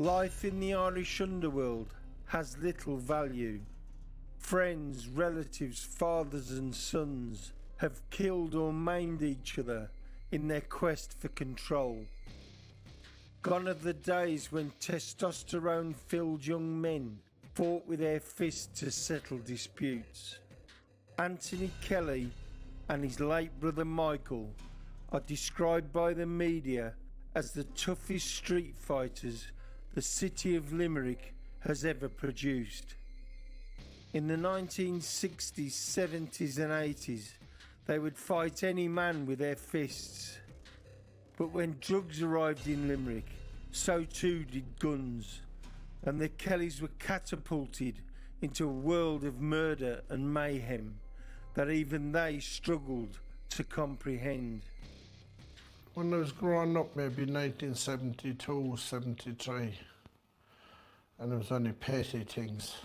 Life in the Irish underworld has little value. Friends, relatives, fathers and sons have killed or maimed each other in their quest for control. Gone are the days when testosterone-filled young men fought with their fists to settle disputes. Anthony Kelly and his late brother Michael are described by the media as the toughest street fighters the city of Limerick has ever produced. In the 1960s, 70s and 80s, they would fight any man with their fists. But when drugs arrived in Limerick, so too did guns, and the Kellys were catapulted into a world of murder and mayhem that even they struggled to comprehend. When I was growing up, maybe 1972, 73, and it was only petty things.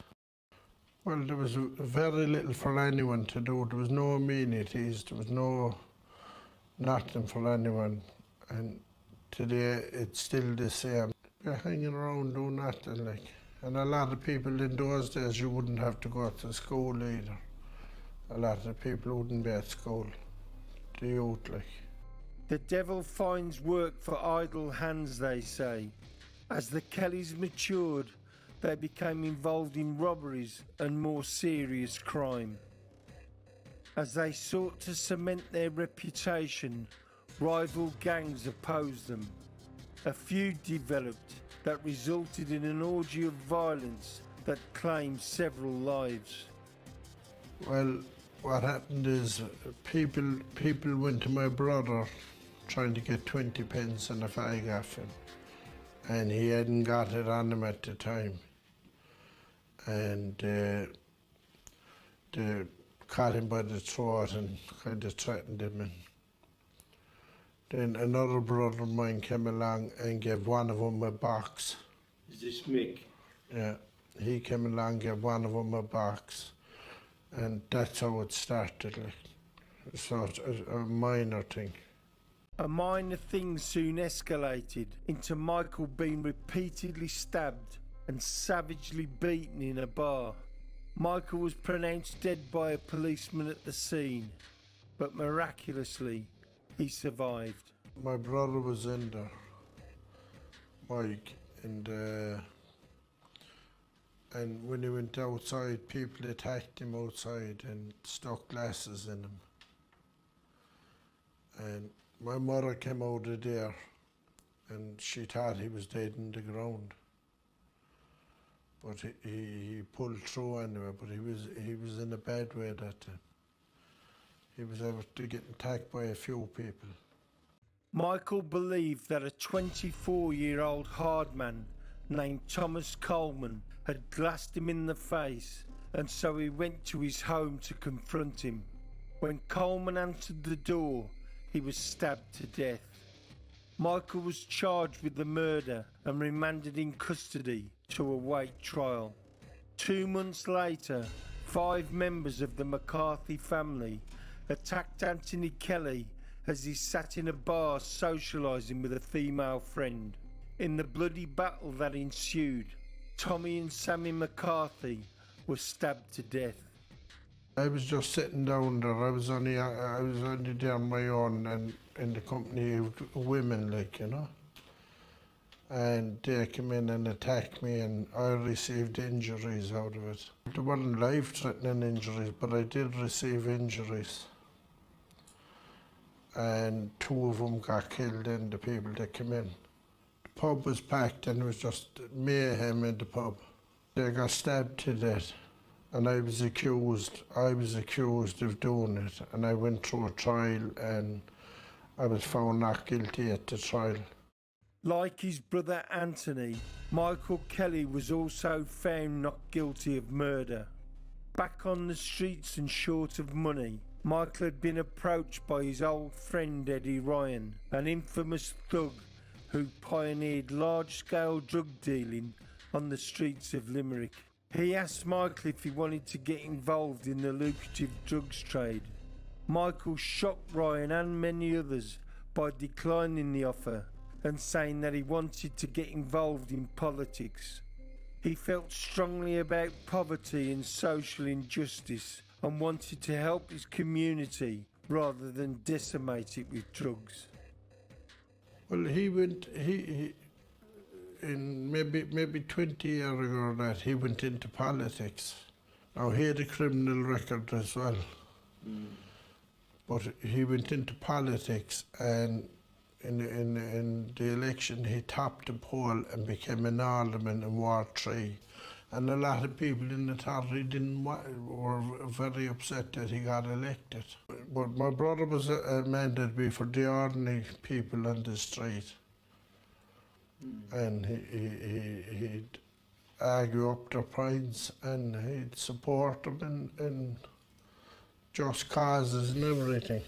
Well, there was very little for anyone to do. There was no amenities, there was nothing for anyone. And today it's still the same. You're hanging around doing nothing, like. And a lot of people in those days, you wouldn't have to go to school either. A lot of people wouldn't be at school. The youth, like. The devil finds work for idle hands, they say. As the Kellys matured, they became involved in robberies and more serious crime. As they sought to cement their reputation, rival gangs opposed them. A feud developed that resulted in an orgy of violence that claimed several lives. Well, what happened is people went to my brother trying to get 20 pence and a fag off him, and he hadn't got it on him at the time, and they caught him by the throat and kind of threatened him. And then another brother of mine came along and gave one of them a box. Is this Mick? Yeah, he came along, gave one of them a box, and that's how it started, like. So it's a minor thing. A minor thing soon escalated into Michael being repeatedly stabbed and savagely beaten in a bar. Michael was pronounced dead by a policeman at the scene, but miraculously he survived. My brother was in there, Mike, and when he went outside, people attacked him outside and stuck glasses in him. And my mother came out of there and she thought he was dead in the ground. But he pulled through anyway, but he was in a bad way that time. He was able to get attacked by a few people. Michael believed that a 24-year-old hard man named Thomas Coleman had glassed him in the face, and so he went to his home to confront him. When Coleman answered the door, he was stabbed to death. Michael was charged with the murder and remanded in custody to await trial. 2 months later, 5 members of the McCarthy family attacked Anthony Kelly as he sat in a bar socialising with a female friend. In the bloody battle that ensued, Tommy and Sammy McCarthy were stabbed to death. I was just sitting down there. I was only there on my own and in the company of women, like, you know. And they came in and attacked me, and I received injuries out of it. They weren't life-threatening injuries, but I did receive injuries. And 2 of them got killed in, the people that came in. The pub was packed and it was just mayhem in the pub. They got stabbed to death. And I was accused of doing it, and I went through a trial and I was found not guilty at the trial. Like his brother Anthony, Michael Kelly was also found not guilty of murder. Back on the streets and short of money, Michael had been approached by his old friend Eddie Ryan, an infamous thug who pioneered large-scale drug dealing on the streets of Limerick. He asked Michael if he wanted to get involved in the lucrative drugs trade. Michael shocked Ryan and many others by declining the offer and saying that he wanted to get involved in politics. He felt strongly about poverty and social injustice and wanted to help his community rather than decimate it with drugs. Well, he in maybe 20 years ago that he went into politics. Now he had a criminal record as well. But he went into politics, and in the election he topped the poll and became an alderman in Ward 3. And a lot of people in the authority were very upset that he got elected. But my brother was a man that'd be for the ordinary people on the street. And he'd argue up their points, and he'd support them in just causes and everything.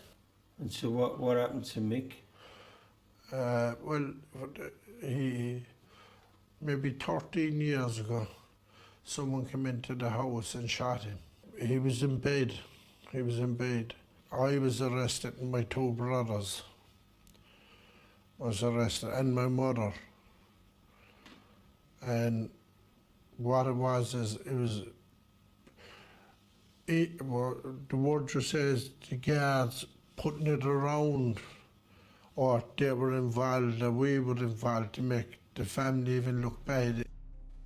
And so what happened to Mick? Well, he maybe 13 years ago, someone came into the house and shot him. He was in bed. I was arrested, and my two brothers was arrested, and my mother. And what it was is, the word just says the guards putting it around, or they were involved, or we were involved, to make the family even look bad.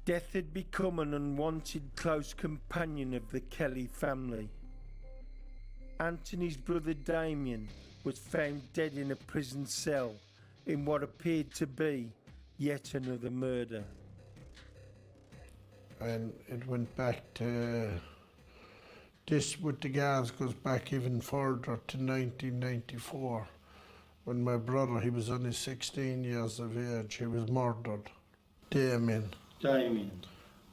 Death had become an unwanted close companion of the Kelly family. Anthony's brother Damien was found dead in a prison cell in what appeared to be yet another murder. And it went back to, this with the guards goes back even further to 1994, when my brother, he was only 16 years of age, he was murdered. Damien.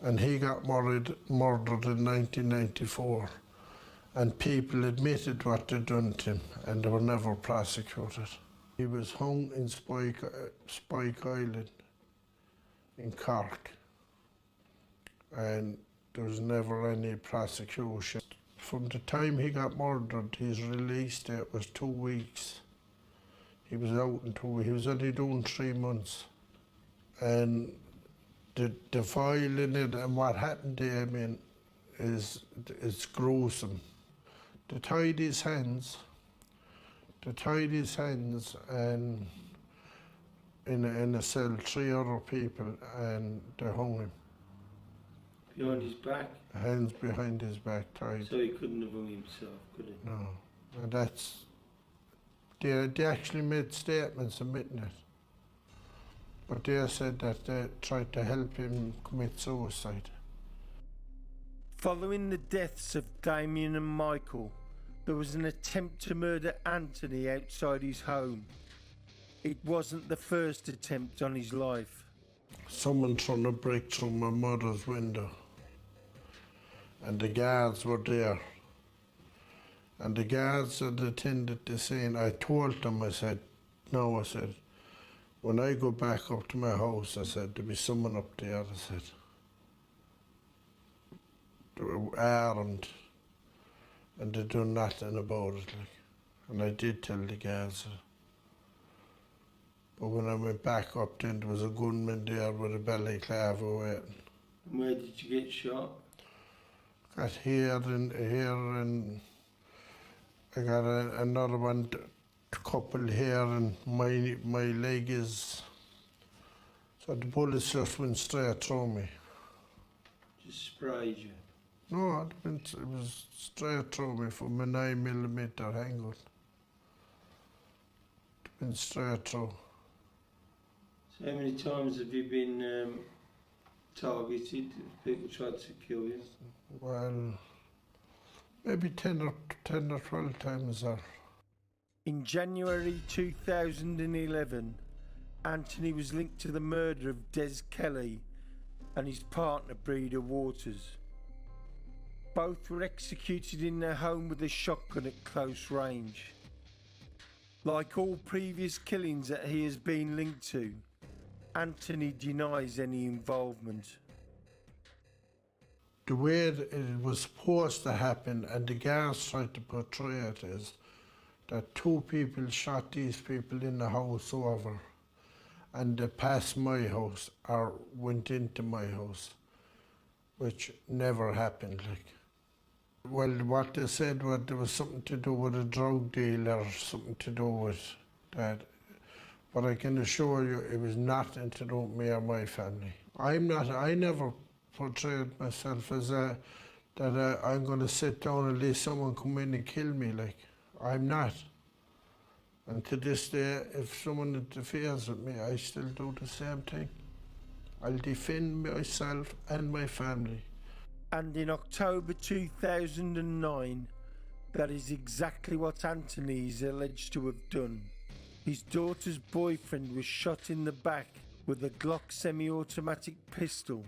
And he got murdered in 1994. And people admitted what they'd done to him, and they were never prosecuted. He was hung in Spike Island in Cork, and there was never any prosecution. From the time he got murdered, his release date was 2 weeks. He was out in 2 weeks. He was only doing 3 months. And the file in it and what happened to him is gruesome. They tied his hands and in a cell, 3 other people, and they hung him. Behind his back? Hands behind his back tied. So he couldn't have hung himself, could he? No. And that's, they actually made statements admitting it. But they said that they tried to help him commit suicide. Following the deaths of Damien and Michael, there was an attempt to murder Anthony outside his home. It wasn't the first attempt on his life. Someone trying to break through my mother's window, and the guards were there. And the guards had attended the scene. I told them, I said, when I go back up to my house, I said, there'll be someone up there, I said. They were armed, and they done nothing about it, like. And I did tell the guards. But when I went back up then, there was a gunman there with a balaclava waiting. And where did you get shot? Got here, and I got another one, couple here, and my leg is, so the bullets just went straight through me. Just sprayed you? No, it was straight through me from a 9mm handgun. It went straight through. So how many times have you been targeted? People tried to kill you? Well, maybe 10 or 12 times. In January 2011, Anthony was linked to the murder of Des Kelly and his partner Breeder Waters. Both were executed in their home with a shotgun at close range. Like all previous killings that he has been linked to, Anthony denies any involvement. The way it was supposed to happen, and the guards tried to portray it, is that 2 people shot these people in the house over, and they passed my house or went into my house, which never happened. Like, well, what they said was there was something to do with a drug deal or something to do with that. But I can assure you it was nothing to do with me or my family. I never portrayed myself as I'm going to sit down and let someone come in and kill me. Like, I'm not. And to this day, if someone interferes with me, I still do the same thing. I'll defend myself and my family. And in October 2009, that is exactly what Anthony is alleged to have done. His daughter's boyfriend was shot in the back with a Glock semi-automatic pistol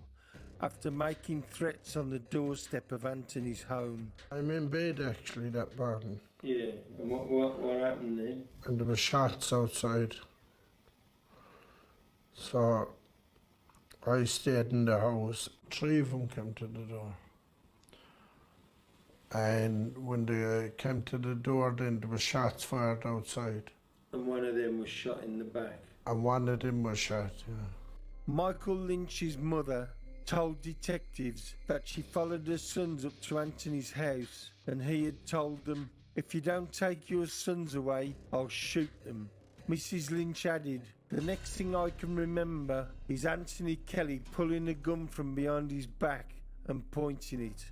after making threats on the doorstep of Anthony's home. I'm in bed actually that morning. Yeah, and what happened then? And there were shots outside. So I stayed in the house. 3 of them came to the door. And when they came to the door, then there were shots fired outside. And one of them was shot in the back? And one of them was shot, yeah. Michael Lynch's mother told detectives that she followed her sons up to Anthony's house and he had told them, "If you don't take your sons away, I'll shoot them." Mrs. Lynch added, "The next thing I can remember is Anthony Kelly pulling a gun from behind his back and pointing it."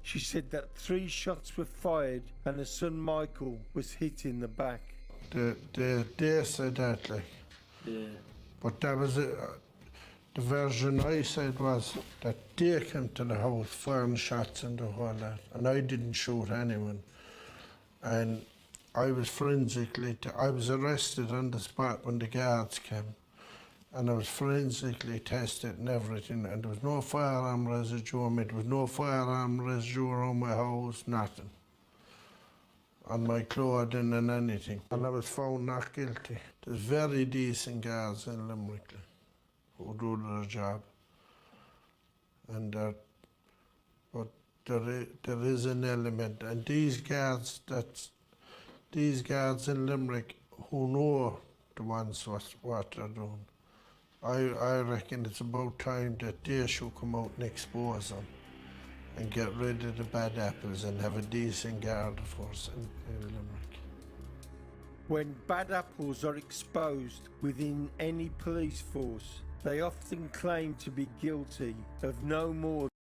She said that 3 shots were fired and her son Michael was hit in the back. They said that, like. Yeah. But that was the version I said was that they came to the house firing shots and the whole lot, and I didn't shoot anyone. And I was I was arrested on the spot when the guards came, and I was forensically tested and everything, and there was no firearm residue on me, there was no firearm residue on my house, nothing. On my clothing and anything. And I was found not guilty. There's very decent guards in Limerick who do their job. And but there is an element, and these guards in Limerick who know the ones what they're doing. I reckon it's about time that they should come out and expose them and get rid of the bad apples and have a decent guard force in Limerick. When bad apples are exposed within any police force, they often claim to be guilty of no more